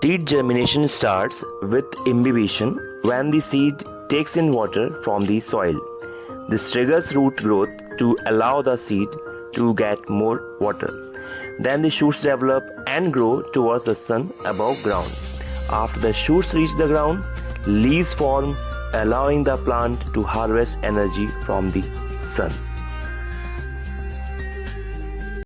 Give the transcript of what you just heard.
Seed germination starts with imbibition when the seed takes in water from the soil. This triggers root growth to allow the seed to get more water. Then the shoots develop and grow towards the sun above ground. After the shoots reach the ground, leaves form, allowing the plant to harvest energy from the sun.